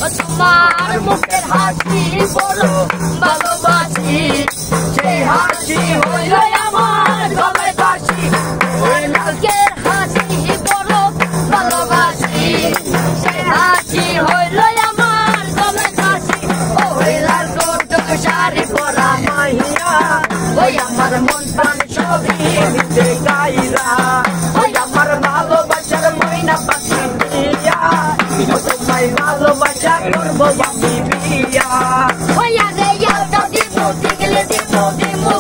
তোমার মুখের হাসি বলো ভালোবাসি সেই হাসি হইল আমার গলায় বাসি ওই লালকের হাসি বলো ভালোবাসি সেই হাসি হইল আমার গলায় বাসি ওই লাল কোট শাড়ি পরা মাইয়া ওই আমার মন প্রাণ সবই মিশে গাইলা ওই আমার ভালোবাসার ময়না পাখি দিয়া তোমায় ভালোবাসা করবো আমি বিয়া ওই আরে ইয়াটা দিব দিগলে দিব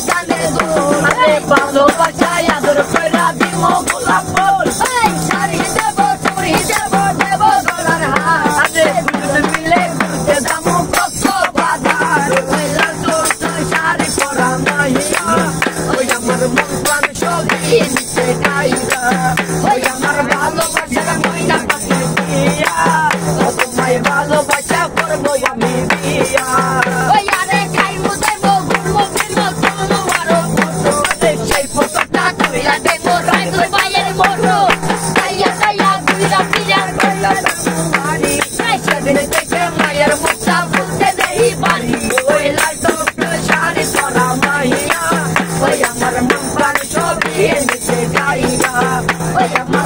কানে দুল আরে ভালোবাসা আদর কইরা দিব গোলাপ ফুল এই শাড়ি দেব চুড়ি দেব গলার হার আরে ফুল মিলে ঘুরতে যাবো কত বাজার ওই লাল কোট শাড়ি পরা মাইয়া ওই আমার মন প্রাণ সবই মিশে গাইলা ওই আমার ভালোবাসার ময়না পাখি দিয়া তোমায় ভালোবাসা করবো আমি বিয়া ওই আরে খাইবো দেবো ঘুরবো ফিরবো চলবো আরো সেই ফটোটা তুইলা দেবো রাইতো বাইয়ের মোড়ো তাইয়া ঘুরা ফিরার করলা বাড়ি সেদিন দেখে মায়ের মুখটা বলতে দেই বাড়ি ওই লাইতো শাড়ি পরা মাইয়া ওই আমার মন প্রাণ সবই মিশে গাইলা ওই আমার